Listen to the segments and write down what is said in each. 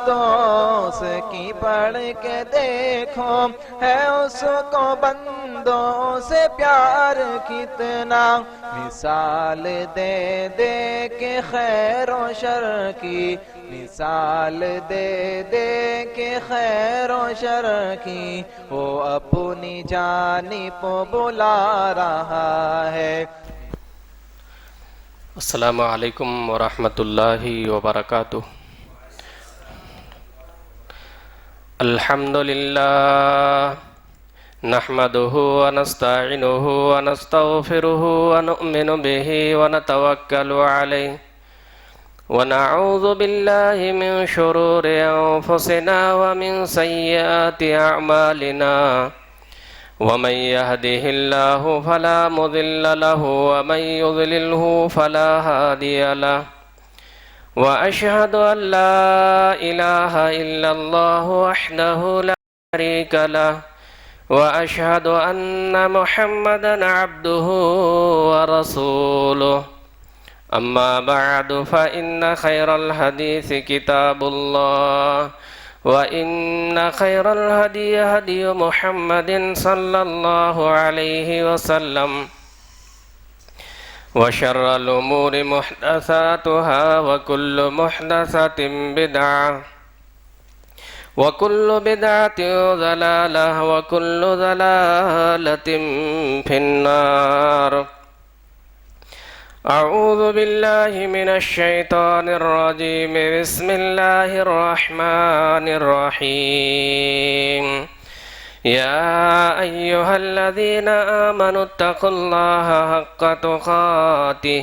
دوست کی پڑھ کے دیکھو ہے اس کو بندوں سے پیار کتنا، مثال دے دے کے خیر و شر کی، مثال دے دے کے خیر و شر کی، وہ اپنی جانب بلا رہا ہے۔ السلام علیکم ورحمۃ اللہ وبرکاتہ۔ الحمد للہ نحمده ونستعینه ونستغفره ونؤمن به ونتوکل علیہ ونعوذ باللہ من شرور انفسنا ومن سیئات اعمالنا ومن يهده الله فلا مضل له ومن يضلله فلا هادي له وأشهد أن لا إله إلا الله وحده لا شريك له وأشهد أن محمدا عبده ورسوله أما بعد فإن خير الحديث كتاب الله وَإِنَّ خَيْرَ الْهَدِيِ هَدِيُّ مُحَمَّدٍ صَلَّى اللَّهُ عَلَيْهِ وَسَلَّمَ وَشَرَّ الْأُمُورِ مُحْدَثَاتُهَا وَكُلُّ مُحْدَثَةٍ بِدْعَةٌ وَكُلُّ بِدْعَةٍ ضَلَالَةٍ وَكُلُّ ضَلَالَةٍ فِي النَّارِ۔ اعوذ باللہ من الشیطان الرجیم، بسم اللہ الرحمن الرحیم۔ یا ایہا الذین آمنوا اتقوا اللہ حق تقاتہ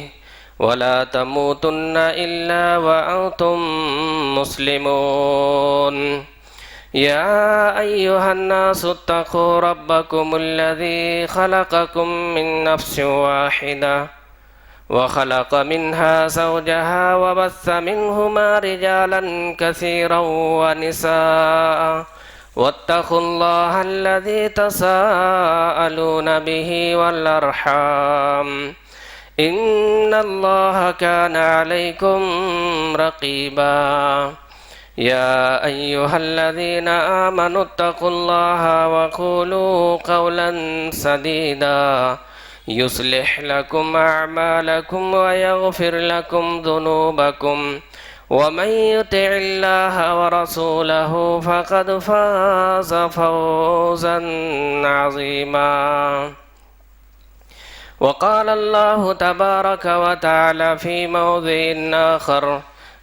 ولا تموتن الا وانتم مسلمون۔ یا ایہا الناس اتقوا ربکم الذی خلقکم من نفس واحدہ وخلق منها زوجها وبث منهما رجالا كثيرا ونساء واتقوا الله الذي تساءلون به والأرحام إن الله كان عليكم رقيبا۔ يا أيها الذين آمنوا اتقوا الله وقولوا قولا سديدا يصلح لكم أعمالكم ويغفر لكم ذنوبكم ومن يطع الله ورسوله فقد فاز فوزا عظيما۔ وقال الله تبارك وتعالى في موضع آخر،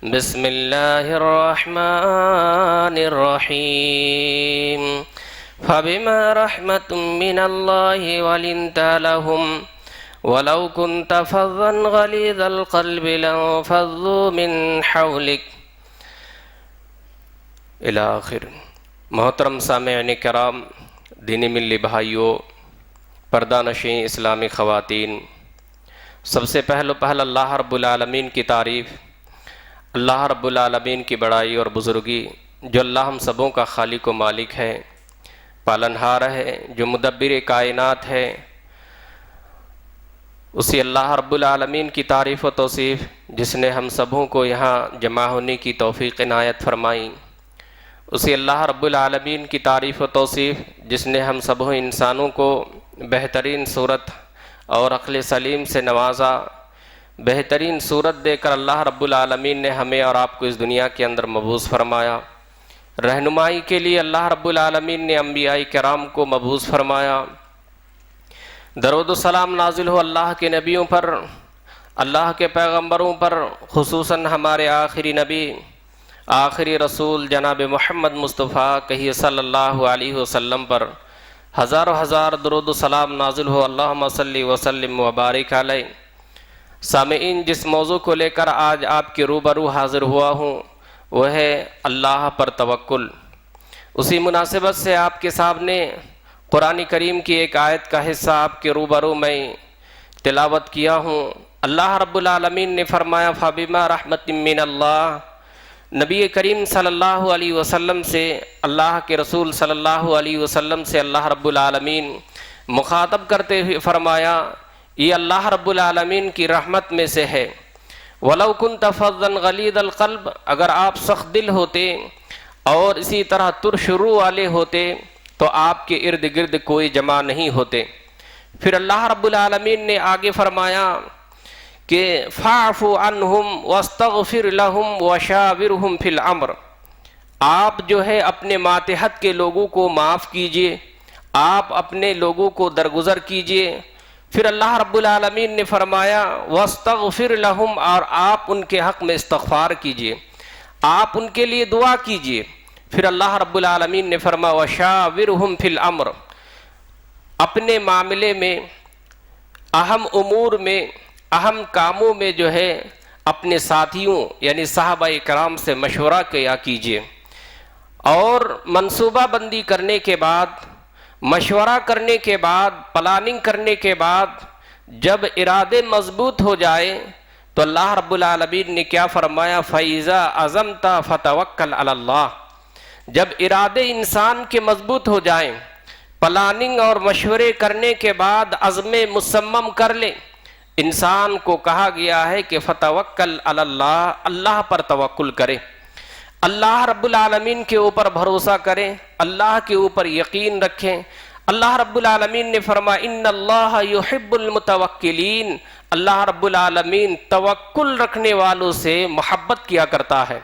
بسم الله الرحمن الرحيم، فبما رحمة من الله ولنت لهم ولو كنت فظا غليظ القلب لانفضوا من حولك الى آخر۔ محترم سامعین کرام، دینی ملی بھائیوں، پردہ نشین اسلامی خواتین، سب سے پہلو پہل اللہ رب العالمین کی تعریف، اللہ رب العالمین کی بڑائی اور بزرگی، جو اللہ ہم سبوں کا خالق و مالک ہے، پالنہار ہے، جو مدبر کائنات ہے، اسی اللہ رب العالمین کی تعریف و توصیف جس نے ہم سبوں کو یہاں جمع ہونے کی توفیق عنایت فرمائی، اسی اللہ رب العالمین کی تعریف و توصیف جس نے ہم سبوں انسانوں کو بہترین صورت اور عقل سلیم سے نوازا، بہترین صورت دے کر اللہ رب العالمین نے ہمیں اور آپ کو اس دنیا کے اندر مبعوث فرمایا۔ رہنمائی کے لیے اللہ رب العالمین نے انبیاء کرام کو مبعوث فرمایا۔ درود و سلام نازل ہو اللہ کے نبیوں پر، اللہ کے پیغمبروں پر، خصوصاً ہمارے آخری نبی، آخری رسول جناب محمد مصطفیٰ کہیے صلی اللہ علیہ وسلم پر ہزاروں ہزار درود و سلام نازل ہو، اللہم صلی وسلم وبارک علیہ۔ سامعین، جس موضوع کو لے کر آج آپ کے روبرو حاضر ہوا ہوں وہ ہے اللہ پر توکل۔ اسی مناسبت سے آپ کے سامنے قرآن کریم کی ایک آیت کا حصہ آپ کے روبرو میں تلاوت کیا ہوں۔ اللہ رب العالمین نے فرمایا فَبِمَا رَحْمَةٍ مِّنَ اللَّهِ۔ نبی کریم صلی اللہ علیہ وسلم سے، اللہ کے رسول صلی اللہ علیہ وسلم سے اللہ رب العالمین مخاطب کرتے ہوئے فرمایا یہ اللہ رب العالمین کی رحمت میں سے ہے۔ وَلَوْ كُنْتَ فَظًّا غَلِيظَ الْقَلْبِ، اگر آپ سخت دل ہوتے، اور اسی طرح ترش رو والے ہوتے تو آپ کے ارد گرد کوئی جمع نہیں ہوتے۔ پھر اللہ رب العالمین نے آگے فرمایا کہ فاعف عنہم واستغفر لہم وشاورہم فی الامر، آپ جو ہے اپنے ماتحت کے لوگوں کو معاف کیجئے، آپ اپنے لوگوں کو درگزر کیجئے۔ پھر اللہ رب العالمین نے فرمایا واستغفر لہم، اور آپ ان کے حق میں استغفار کیجئے، آپ ان کے لیے دعا کیجئے۔ پھر اللہ رب العالمین نے فرمایا وشاورہم فی الامر، اپنے معاملے میں، اہم امور میں، اہم کاموں میں جو ہے اپنے ساتھیوں یعنی صحابہ کرام سے مشورہ کیا کیجئے، اور منصوبہ بندی کرنے کے بعد، مشورہ کرنے کے بعد، پلاننگ کرنے کے بعد جب ارادے مضبوط ہو جائے تو اللہ رب العالمین نے کیا فرمایا فَإِذَا عَزَمْتَ فَتَوَكَّلْ عَلَى اللَّهِ، جب ارادے انسان کے مضبوط ہو جائیں، پلاننگ اور مشورے کرنے کے بعد عزم مصمم کر لیں، انسان کو کہا گیا ہے کہ فَتَوَكَّلْ عَلَى اللَّهِ، اللہ پر توکل کرے، اللہ رب العالمین کے اوپر بھروسہ کریں، اللہ کے اوپر یقین رکھیں۔ اللہ رب العالمین نے فرمایا ان اللہ یحب المتوکلین، اللہ رب العالمین توکل رکھنے والوں سے محبت کیا کرتا ہے۔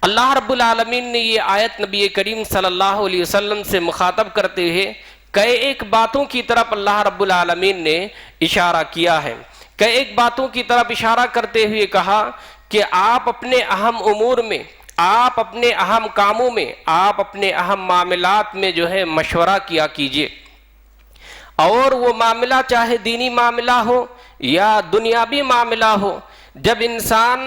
اللہ رب العالمین نے یہ آیت نبی کریم صلی اللہ علیہ وسلم سے مخاطب کرتے ہوئے کئی ایک باتوں کی طرف اللہ رب العالمین نے اشارہ کیا ہے، کئی ایک باتوں کی طرف اشارہ کرتے ہوئے کہا کہ آپ اپنے اہم امور میں، آپ اپنے اہم کاموں میں، آپ اپنے اہم معاملات میں جو ہے مشورہ کیا کیجئے، اور وہ معاملہ چاہے دینی معاملہ ہو یا دنیاوی معاملہ ہو، جب انسان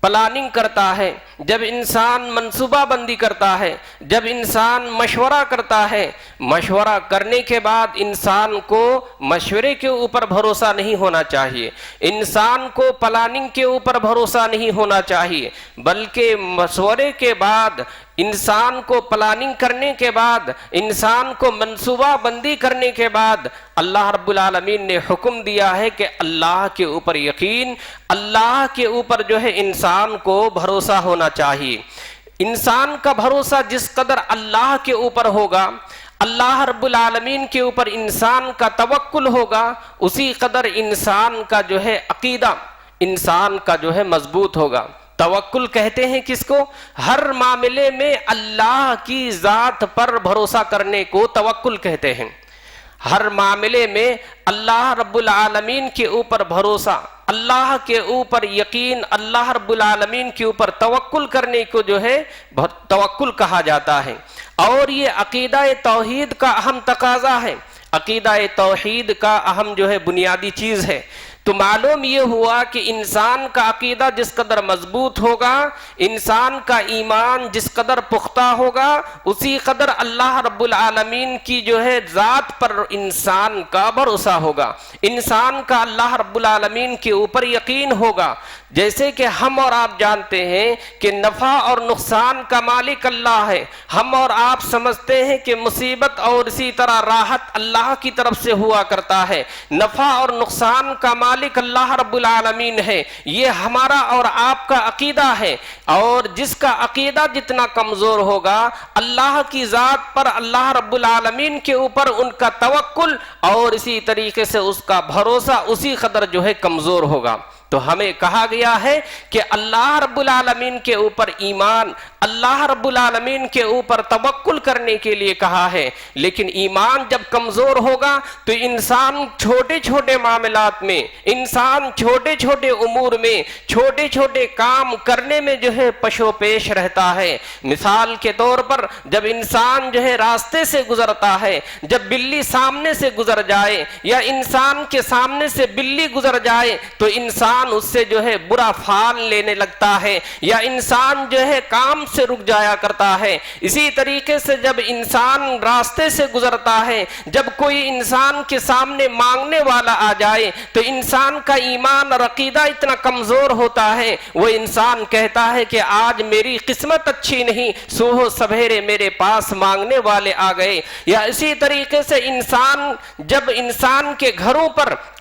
پلاننگ کرتا ہے، جب انسان منصوبہ بندی کرتا ہے، جب انسان مشورہ کرتا ہے، مشورہ کرنے کے بعد انسان کو مشورے کے اوپر بھروسہ نہیں ہونا چاہیے، انسان کو پلاننگ کے اوپر بھروسہ نہیں ہونا چاہیے، بلکہ مشورے کے بعد، انسان کو پلاننگ کرنے کے بعد، انسان کو منصوبہ بندی کرنے کے بعد اللہ رب العالمین نے حکم دیا ہے کہ اللہ کے اوپر یقین، اللہ کے اوپر جو ہے انسان کو بھروسہ ہونا چاہیے۔ انسان کا بھروسہ جس قدر اللہ کے اوپر ہوگا، اللہ رب العالمین کے اوپر انسان کا توکل ہوگا، اسی قدر انسان کا جو ہے عقیدہ انسان کا جو ہے مضبوط ہوگا۔ توکل کہتے ہیں کس کو؟ ہر معاملے میں اللہ کی ذات پر بھروسہ کرنے کو توکل کہتے ہیں۔ ہر معاملے میں اللہ رب العالمین کے اوپر بھروسہ، اللہ کے اوپر یقین، اللہ رب العالمین کے اوپر توکل کرنے کو جو ہے توکل کہا جاتا ہے۔ اور یہ عقیدہ توحید کا اہم تقاضا ہے، عقیدہ توحید کا اہم جو ہے بنیادی چیز ہے۔ تو معلوم یہ ہوا کہ انسان کا عقیدہ جس قدر مضبوط ہوگا، انسان کا ایمان جس قدر پختہ ہوگا، اسی قدر اللہ رب العالمین کی جو ہے ذات پر انسان کا بھروسہ ہوگا، انسان کا اللہ رب العالمین کے اوپر یقین ہوگا۔ جیسے کہ ہم اور آپ جانتے ہیں کہ نفع اور نقصان کا مالک اللہ ہے، ہم اور آپ سمجھتے ہیں کہ مصیبت اور اسی طرح راحت اللہ کی طرف سے ہوا کرتا ہے، نفع اور نقصان کا مالک اللہ رب العالمین ہے، یہ ہمارا اور آپ کا عقیدہ ہے۔ اور جس کا عقیدہ جتنا کمزور ہوگا، اللہ کی ذات پر، اللہ رب العالمین کے اوپر ان کا توکل اور اسی طریقے سے اس کا بھروسہ اسی قدر جو ہے کمزور ہوگا۔ تو ہمیں کہا گیا ہے کہ اللہ رب العالمین کے اوپر ایمان، اللہ رب العالمین کے اوپر توکل کرنے کے لیے کہا ہے، لیکن ایمان جب کمزور ہوگا تو انسان چھوٹے چھوٹے معاملات میں، انسان چھوٹے چھوٹے امور میں، چھوٹے چھوٹے کام کرنے میں جو ہے پشو پیش رہتا ہے۔ مثال کے طور پر جب انسان جو ہے راستے سے گزرتا ہے، جب بلی سامنے سے گزر جائے یا انسان کے سامنے سے بلی گزر جائے تو انسان اس سے جو ہے برا فال لینے لگتا ہے، یا انسان جو ہے کام سے رک جایا کرتا ہے۔ اسی طریقے سے جب انسان راستے سے گزرتا ہے، جب کوئی انسان کے سامنے مانگنے والا آ جائے تو انسان کا ایمان اور عقیدہ اتنا کمزور ہوتا ہے، وہ انسان کہتا ہے کہ آج میری قسمت اچھی نہیں، صبح سبیرے میرے پاس مانگنے والے آ گئے۔ یا اسی طریقے سے انسان جب انسان کے گھروں پر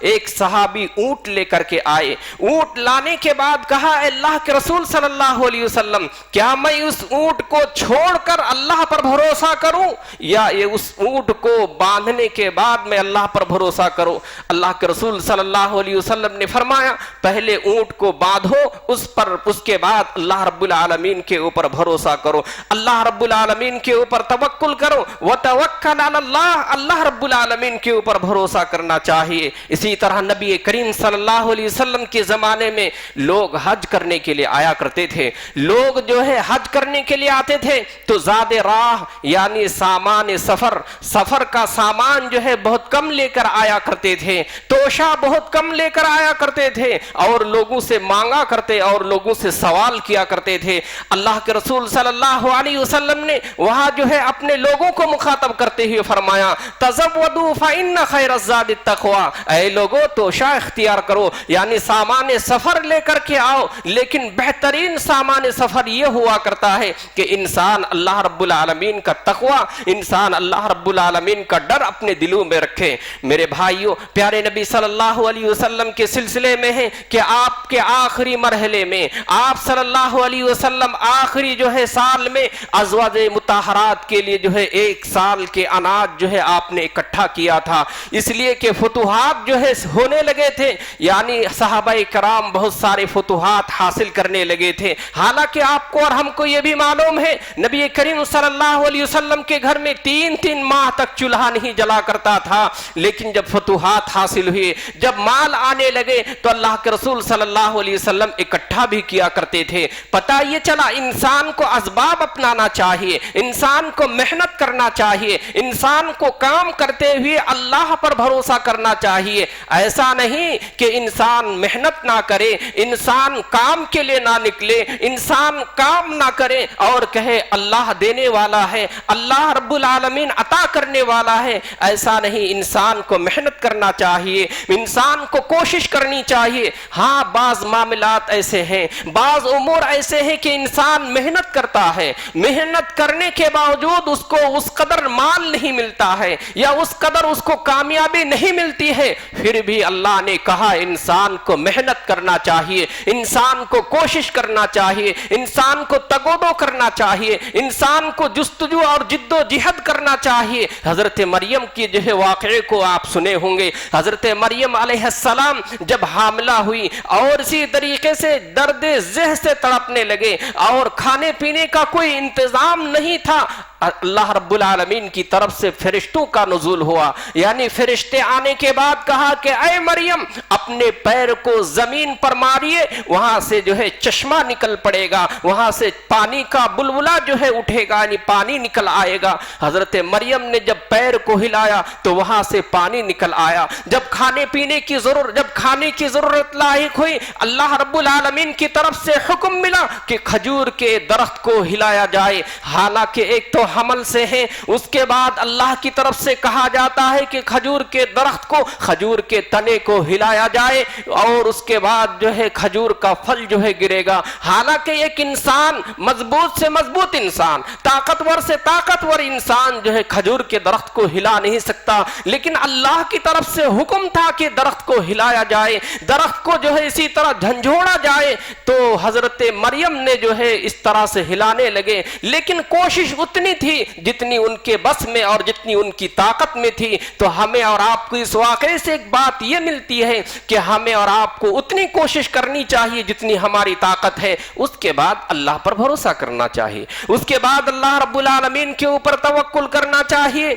ایک صحابی اونٹ لے کر کے آئے. اونٹ لانے کے بعد کہا اے اللہ کے رسول صلی اللہ علیہ وسلم کیا میں اس اونٹ کو چھوڑ کر اللہ پر بھروسہ کروں یا یہ اس اونٹ کو باندھنے کے بعد میں اللہ پر بھروسہ کروں؟ اللہ کے رسول صلی اللہ علیہ وسلم نے فرمایا پہلے اونٹ کو باندھو اس کے بعد اللہ رب العالمین کے اوپر بھروسہ کرو، اللہ رب العالمین کے اوپر توکل کرو. وتوکل علی اللہ، اللہ رب العالمین کے اوپر بھروسہ کرنا چاہیے. اسی طرح نبی کریم صلی اللہ علیہ وسلم کے زمانے میں لوگ حج کرنے کے لیے آیا کرتے تھے. لوگ جو ہے حج کرنے کے لیے آتے تھے تو زاد راہ یعنی سامان سفر کا سامان جو ہے بہت کم لے کر آیا کرتے تھے، توشہ بہت کم لے کر آیا کرتے تھے اور لوگوں سے مانگا کرتے اور لوگوں سے سوال کیا کرتے تھے. اللہ کے رسول صلی اللہ علیہ وسلم نے وہاں جو ہے اپنے لوگوں کو مخاطب کرتے ہوئے فرمایا تزودوا فإن خیر الزاد التقوی، اے لوگو توشہ اختیار کرو یعنی سامان سفر لے کر کے آؤ، لیکن بہترین سامان سفر یہ ہوا کرتا ہے کہ انسان اللہ رب العالمین کا تقوی، انسان اللہ رب العالمین کا ڈر اپنے دلوں میں رکھے. میرے بھائیوں، پیارے نبی صلی اللہ علیہ وسلم کے سلسلے میں ہے کہ آپ کے آخری مرحلے میں آپ صلی اللہ علیہ وسلم آخری جو ہے سال میں ازواج مطہرات کے لیے جو ہے 1 سال کے اناج جو ہے آپ نے اکٹھا کیا تھا، اس لیے کہ فتوحات جو ہے ہونے لگے تھے، یعنی صحابہ کرام بہت سارے فتوحات حاصل کرنے لگے تھے. حالانکہ آپ کو اور ہم کو یہ بھی معلوم ہے نبی کریم صلی اللہ علیہ وسلم کے گھر میں 3 ماہ تک چولہا نہیں جلا کرتا تھا، لیکن جب فتوحات حاصل ہوئے، جب مال آنے لگے تو اللہ کے رسول صلی اللہ علیہ وسلم اکٹھا بھی کیا کرتے تھے. پتہ یہ چلا انسان کو اسباب اپنانا چاہیے، انسان کو محنت کرنا چاہیے، انسان کو کام کرتے ہوئے اللہ پر بھروسہ کرنا چاہیے. ایسا نہیں کہ انسان محنت نہ کرے، انسان کام کے لیے نہ نکلے، انسان کام نہ کرے اور کہے اللہ دینے والا ہے، اللہ رب العالمین عطا کرنے والا ہے. ایسا نہیں، انسان کو محنت کرنا چاہیے، انسان کو کوشش کرنی چاہیے. ہاں بعض معاملات ایسے ہیں، بعض امور ایسے ہیں کہ انسان محنت کرتا ہے، محنت کرنے کے باوجود اس کو اس قدر مال نہیں ملتا ہے یا اس قدر اس کو کامیابی نہیں ملتی ہے، پھر بھی اللہ نے کہا انسان کو محنت کرنا چاہیے، انسان کو کوشش کرنا چاہیے، انسان کو تگودو کرنا چاہیے، انسان کو جستجو اور جد و جہد کرنا چاہیے. حضرت مریم کی جو ہے واقعے کو آپ سنے ہوں گے. حضرت مریم علیہ السلام جب حاملہ ہوئی اور اسی طریقے سے درد ذہ سے تڑپنے لگے اور کھانے پینے کا کوئی انتظام نہیں تھا، اللہ رب العالمین کی طرف سے فرشتوں کا نزول ہوا، یعنی فرشتے آنے کے بعد کہا کہ اے مریم اپنے پیر کو زمین پر ماریے، وہاں سے جو ہے چشمہ نکل پڑے گا، وہاں سے پانی کا بلبلہ جو ہے اٹھے گا، یعنی پانی نکل آئے گا. حضرت مریم نے جب پیر کو ہلایا تو وہاں سے پانی نکل آیا. جب کھانے کی ضرورت لاحق ہوئی، اللہ رب العالمین کی طرف سے حکم ملا کہ کھجور کے درخت کو ہلایا جائے. حالانکہ ایک تو حمل سے ہیں، اس کے بعد اللہ کی طرف سے کہا جاتا ہے کہ کھجور کے درخت کو، کھجور کے تنے کو ہلایا جائے اور اس کے بعد جو ہے کھجور کا پھل جو ہے گرے گا. حالانکہ ایک انسان، مضبوط سے مضبوط انسان، طاقتور سے طاقتور انسان جو ہے کھجور کے درخت کو ہلا نہیں سکتا، لیکن اللہ کی طرف سے حکم تھا کہ درخت کو ہلایا جائے، درخت کو جو ہے اسی طرح جھنجھوڑا جائے. تو حضرت مریم نے جو ہے اس طرح سے ہلانے لگے، لیکن کوشش اتنی تھی جتنی ان کے بس میں اور جتنی ان کی طاقت میں تھی. تو ہمیں اور آپ کو اس واقعے سے ایک بات یہ ملتی ہے کہ ہمیں اور آپ کو اتنی کوشش کرنی چاہیے جتنی ہماری طاقت ہے. اس کے بعد اللہ پر بھروسہ کرنا چاہیے، اس کے بعد اللہ رب العالمین کے اوپر توکل کرنا چاہیے.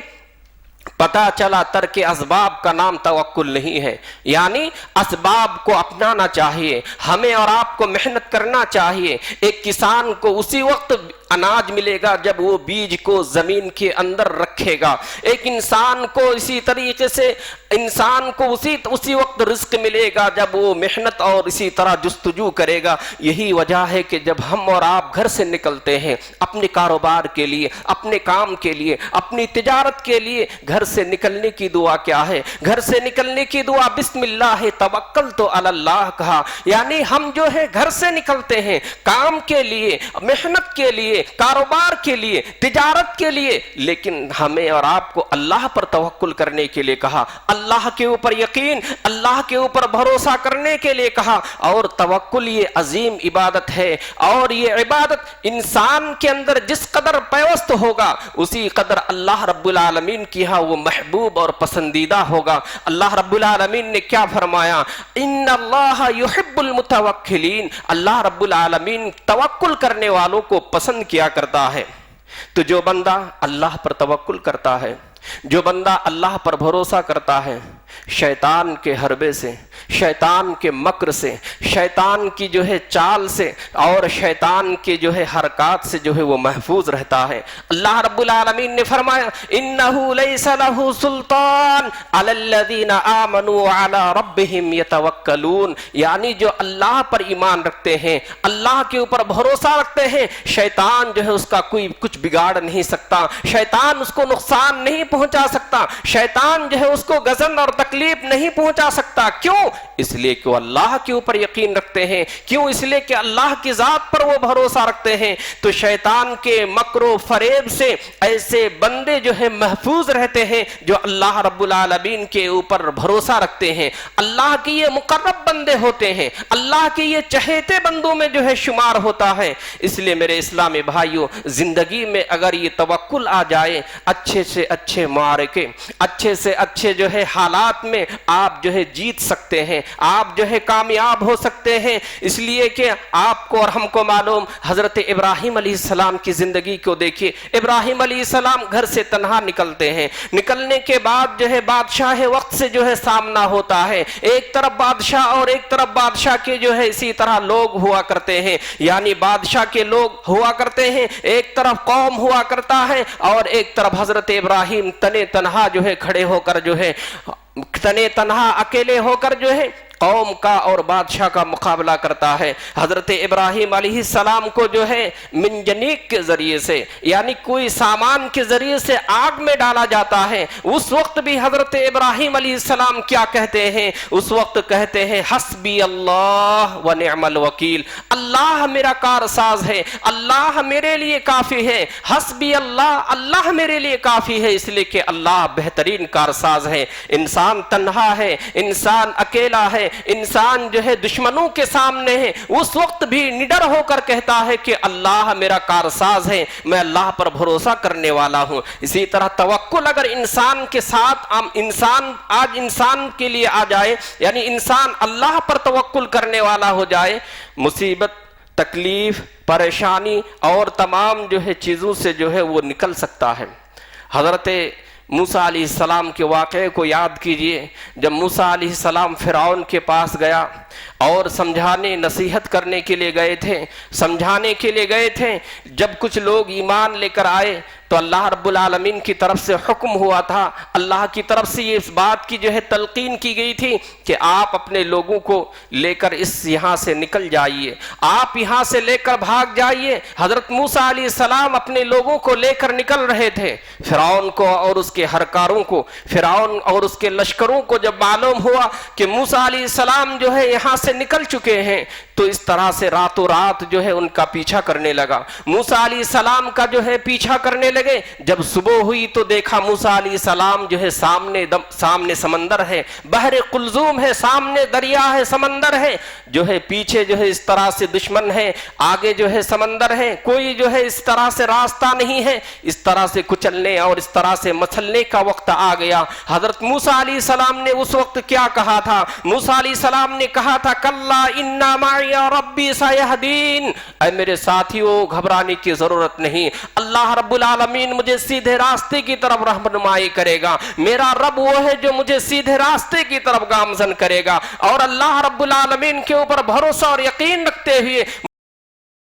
پتا چلا ترک اسباب کا نام توکل نہیں ہے، یعنی اسباب کو اپنانا چاہیے، ہمیں اور آپ کو محنت کرنا چاہیے. ایک کسان کو اسی وقت اناج ملے گا جب وہ بیج کو زمین کے اندر رکھے گا. ایک انسان کو اسی طریقے سے انسان کو اسی وقت رزق ملے گا جب وہ محنت اور اسی طرح جستجو کرے گا. یہی وجہ ہے کہ جب ہم اور آپ گھر سے نکلتے ہیں اپنے کاروبار کے لیے، اپنے کام کے لیے، اپنی تجارت کے لیے، گھر سے نکلنے کی دعا کیا ہے؟ گھر سے نکلنے کی دعا بسم اللہ توکلت علی اللہ کہا، یعنی ہم جو ہے گھر سے نکلتے ہیں کام کے لیے، محنت کے لیے، کاروبار کے لیے، تجارت کے لیے، لیکن ہمیں اور آپ کو اللہ پر توکل کرنے کے لیے کہا، اللہ کے اوپر یقین، اللہ کے اوپر بھروسہ کرنے کے لیے کہا۔ اور توکل یہ عظیم عبادت ہے، اور یہ عبادت انسان کے اندر جس قدر پیوست ہوگا اسی قدر اللہ رب العالمین کی ہاں وہ محبوب اور پسندیدہ ہوگا۔ اللہ رب العالمین نے کیا فرمایا؟ ان اللہ یحب المتوکلین، اللہ رب العالمین توکل کرنے والوں کو پسند کیا کرتا ہے۔ تو جو بندہ اللہ پر توکل کرتا ہے، جو بندہ اللہ پر بھروسہ کرتا ہے، شیطان کے حربے سے، شیطان کے مکر سے، شیطان کی جو ہے چال سے اور شیطان کے جو ہے حرکات سے جو ہے وہ محفوظ رہتا ہے۔ اللہ رب العالمین نے فرمایا انہو لیس لہ سلطان علی الذین آمنوا علی ربہم یتوکلون، یعنی جو اللہ پر ایمان رکھتے ہیں، اللہ کے اوپر بھروسہ رکھتے ہیں، شیطان جو ہے اس کا کوئی کچھ بگاڑ نہیں سکتا، شیطان اس کو نقصان نہیں پہنچا سکتا، شیطان جو ہے اس کو غضب اور تکلیف نہیں پہنچا سکتا۔ کیوں؟ اس لیے کہ وہ اللہ کے اوپر یقین رکھتے ہیں، کیوں؟ اس لیے کہ اللہ کی ذات پر وہ بھروسہ رکھتے ہیں۔ تو شیطان کے مکر و فریب سے ایسے بندے جو ہے محفوظ رہتے ہیں جو اللہ رب العالمین کے اوپر بھروسہ رکھتے ہیں، اللہ کے یہ مقرب بندے ہوتے ہیں، اللہ کے یہ چہیتے بندوں میں جو ہے شمار ہوتا ہے۔ اس لیے میرے اسلامی بھائیوں، زندگی میں اگر یہ توکل آ جائے، اچھے سے اچھے معرکے، اچھے سے اچھے جو ہے حالات میں آپ جو ہے جیت سکتے ہیں، آپ جو ہے کامیاب ہو سکتے ہیں۔ اس لیے کہ آپ کو اور ہم کو معلوم، حضرت ابراہیم علیہ السلام کی زندگی کو دیکھیے۔ ابراہیم علیہ السلام گھر سے تنہا نکلتے ہیں، نکلنے کے بعد جو ہے بادشاہ وقت سے جو ہے سامنا ہوتا ہے، ایک طرف بادشاہ اور ایک طرف بادشاہ کے جو ہے اسی طرح لوگ ہوا کرتے ہیں، یعنی بادشاہ کے لوگ ہوا کرتے ہیں، ایک طرف قوم ہوا کرتا ہے اور ایک طرف حضرت ابراہیم تنے تنہا جو ہے کھڑے ہو کر جو ہے تنے تنہا اکیلے ہو کر جو ہے قوم کا اور بادشاہ کا مقابلہ کرتا ہے۔ حضرت ابراہیم علیہ السلام کو جو ہے منجنیق کے ذریعے سے، یعنی کوئی سامان کے ذریعے سے آگ میں ڈالا جاتا ہے، اس وقت بھی حضرت ابراہیم علیہ السلام کیا کہتے ہیں؟ اس وقت کہتے ہیں حسبی اللہ و نعم الوکیل، اللہ میرا کارساز ہے، اللہ میرے لیے کافی ہے، حسبی اللہ، اللہ میرے لیے کافی ہے، اس لیے کہ اللہ بہترین کارساز ہے۔ انسان تنہا ہے، انسان اکیلا ہے، انسان جو ہے دشمنوں کے سامنے ہے، اس وقت بھی نڈر ہو کر کہتا ہے کہ اللہ میرا کارساز ہے، میں اللہ پر بھروسہ کرنے والا ہوں۔ اسی طرح توکل اگر انسان کے ساتھ انسان کے لیے آ جائے، یعنی انسان اللہ پر توکل کرنے والا ہو جائے، مصیبت، تکلیف، پریشانی اور تمام جو ہے چیزوں سے جو ہے وہ نکل سکتا ہے۔ حضرت موسیٰ علیہ السلام کے واقعے کو یاد کیجئے، جب موسیٰ علیہ السلام فرعون کے پاس گیا اور سمجھانے، نصیحت کرنے کے لیے گئے تھے، سمجھانے کے لیے گئے تھے، جب کچھ لوگ ایمان لے کر آئے تو اللہ رب العالمین کی طرف سے حکم ہوا تھا، اللہ کی طرف سے یہ اس بات کی جو ہے تلقین کی گئی تھی کہ آپ اپنے لوگوں کو لے کر یہاں سے نکل جائیے، آپ یہاں سے لے کر بھاگ جائیے۔ حضرت موسیٰ علیہ السلام اپنے لوگوں کو لے کر نکل رہے تھے، فرعون کو اور اس کے ہرکاروں کو، فرعون اور اس کے لشکروں کو جب معلوم ہوا کہ موسیٰ علیہ السلام جو ہے یہاں سے نکل چکے ہیں تو اس طرح سے راتوں رات جو ہے ان کا پیچھا کرنے لگا، موسیٰ علیہ السلام کا جو ہے پیچھا کرنے لگے۔ جب صبح ہوئی تو دیکھا موسیٰ علیہ السلام جو ہے سامنے سمندر ہے، بحر قلزوم ہے، سامنے دریا ہے، سمندر ہے، جو ہے پیچھے جو ہے اس طرح سے دشمن ہے، آگے جو ہے سمندر ہے، کوئی جو ہے اس طرح سے راستہ نہیں ہے۔ اس طرح سے کچلنے اور اس طرح سے مچلنے کا وقت آ گیا۔ حضرت موسیٰ علیہ السلام نے اس وقت کیا کہا تھا؟ موسیٰ علیہ السلام نے کہا تھا کلا انا معی ربی سیہدین، اے میرے ساتھیوں گھبرانے کی ضرورت نہیں، اللہ رب العالمین مجھے سیدھے راستے کی طرف رہنمائی کرے گا، میرا رب وہ ہے جو مجھے سیدھے راستے کی طرف گامزن کرے گا۔ اور اللہ رب العالمین کے اوپر بھروسہ اور یقین رکھتے ہوئے